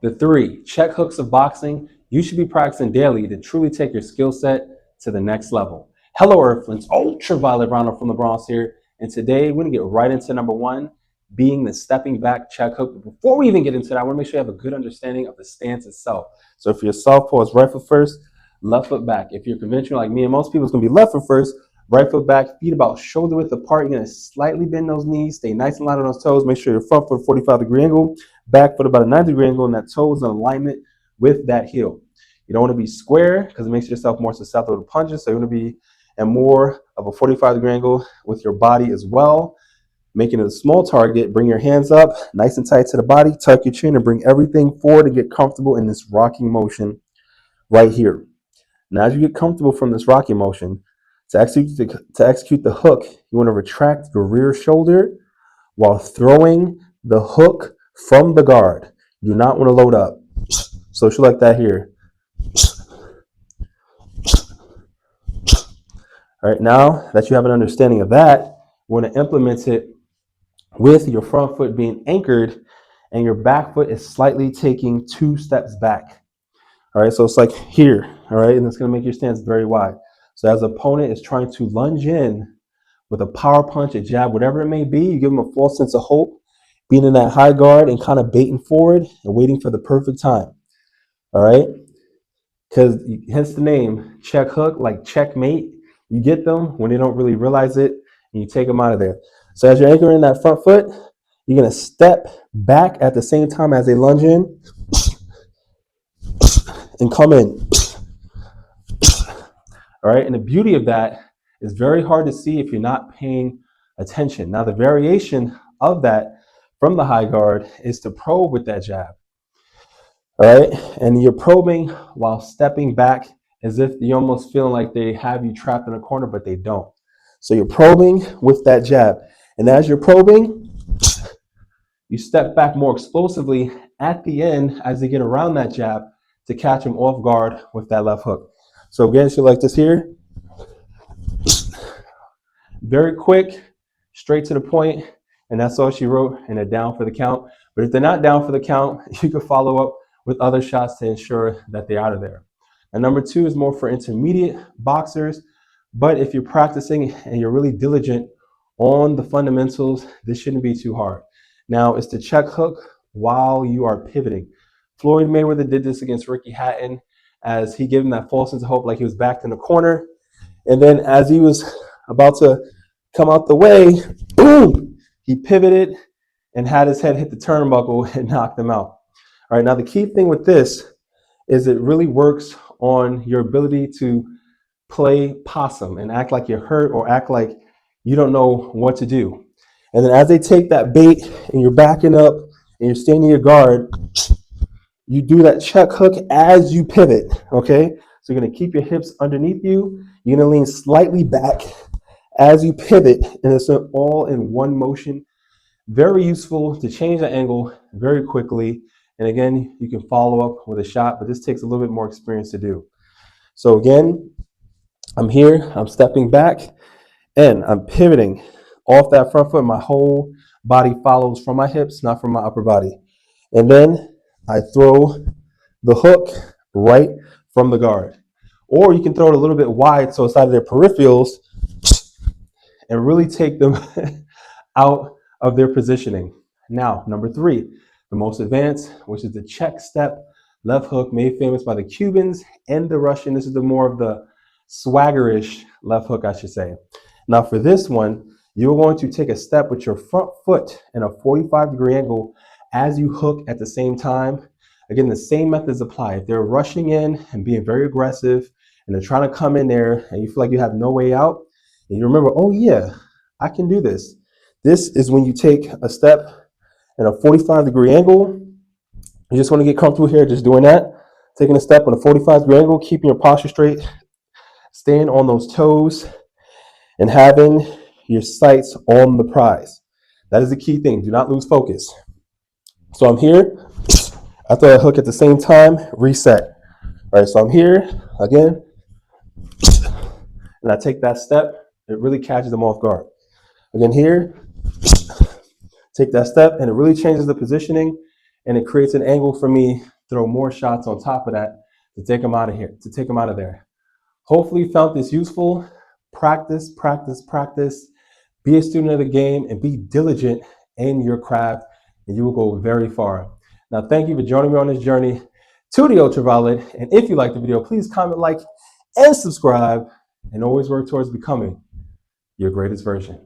The 3 check hooks of boxing you should be practicing daily to truly take your skill set to the next level. Hello, Earthlings. Ultraviolet Ronald from the Bronx here. And today we're going to get right into number 1, being the stepping back check hook. But before we even get into that, I want to make sure you have a good understanding of the stance itself. So if you're southpaw, it's right foot first, left foot back. If you're conventional like me and most people, it's going to be left foot first, right foot back, feet about shoulder width apart. You're going to slightly bend those knees, stay nice and light on those toes. Make sure your front foot 45-degree angle, back foot about a 90-degree angle, and that toe is in alignment with that heel. You don't want to be square because it makes yourself more susceptible to punches. So you want to be at more of a 45-degree angle with your body as well, making it a small target. Bring your hands up nice and tight to the body, tuck your chin, and bring everything forward to get comfortable in this rocking motion right here. Now, as you get comfortable from this rocking motion, to execute the hook, you want to retract your rear shoulder while throwing the hook from the guard. You do not want to load up. So it's like that here. All right, now that you have an understanding of that, we're going to implement it with your front foot being anchored and your back foot is slightly taking 2 steps back. All right, so it's like here, all right, and it's going to make your stance very wide. So as opponent is trying to lunge in with a power punch, a jab, whatever it may be, you give them a false sense of hope, being in that high guard and kind of baiting forward and waiting for the perfect time. All right, because hence the name, check hook, like checkmate. You get them when they don't really realize it, and you take them out of there. So as you're anchoring that front foot, you're going to step back at the same time as they lunge in and come in. All right, and the beauty of that is very hard to see if you're not paying attention. Now, the variation of that from the high guard is to probe with that jab. All right, and you're probing while stepping back as if you're almost feeling like they have you trapped in a corner, but they don't. So you're probing with that jab. And as you're probing, you step back more explosively at the end as they get around that jab to catch them off guard with that left hook. So again, so like this here. Very quick, straight to the point, and that's all she wrote, and they're down for the count. But if they're not down for the count, you can follow up with other shots to ensure that they're out of there. And number 2 is more for intermediate boxers, but if you're practicing and you're really diligent on the fundamentals, this shouldn't be too hard. Now, it's the check hook while you are pivoting. Floyd Mayweather did this against Ricky Hatton as he gave him that false sense of hope like he was backed in the corner. And then as he was about to come out the way, boom, he pivoted and had his head hit the turnbuckle and knocked him out. All right, now the key thing with this is it really works on your ability to play possum and act like you're hurt or act like you don't know what to do. And then as they take that bait and you're backing up and you're standing your guard, you do that check hook as you pivot, okay? So you're going to keep your hips underneath you. You're going to lean slightly back as you pivot, and it's all in one motion. Very useful to change the angle very quickly. And again, you can follow up with a shot, but this takes a little bit more experience to do. So again, I'm here, I'm stepping back, and I'm pivoting off that front foot. My whole body follows from my hips, not from my upper body. And then I throw the hook right from the guard. Or you can throw it a little bit wide so it's out of their peripherals and really take them out of their positioning. Now, number 3, the most advanced, which is the check step left hook, made famous by the Cubans and the Russian. This is the more of the swaggerish left hook, I should say. Now for this one, you're going to take a step with your front foot in a 45-degree angle as you hook at the same time. Again, the same methods apply. If they're rushing in and being very aggressive and they're trying to come in there and you feel like you have no way out, and you remember, oh yeah, I can do this. This is when you take a step in a 45-degree angle. You just want to get comfortable here just doing that. Taking a step on a 45-degree angle, keeping your posture straight, staying on those toes, and having your sights on the prize. That is the key thing. Do not lose focus. So I'm here. I throw a hook at the same time, reset. All right, so I'm here again, and I take that step. It really catches them off guard. Again here, take that step, and it really changes the positioning and it creates an angle for me to throw more shots on top of that to take them out of here, to take them out of there. Hopefully you found this useful. Practice, practice, practice. Be a student of the game and be diligent in your craft, and you will go very far. Now, thank you for joining me on this journey to the ultraviolet. And if you like the video, please comment, like, and subscribe, and always work towards becoming your greatest version.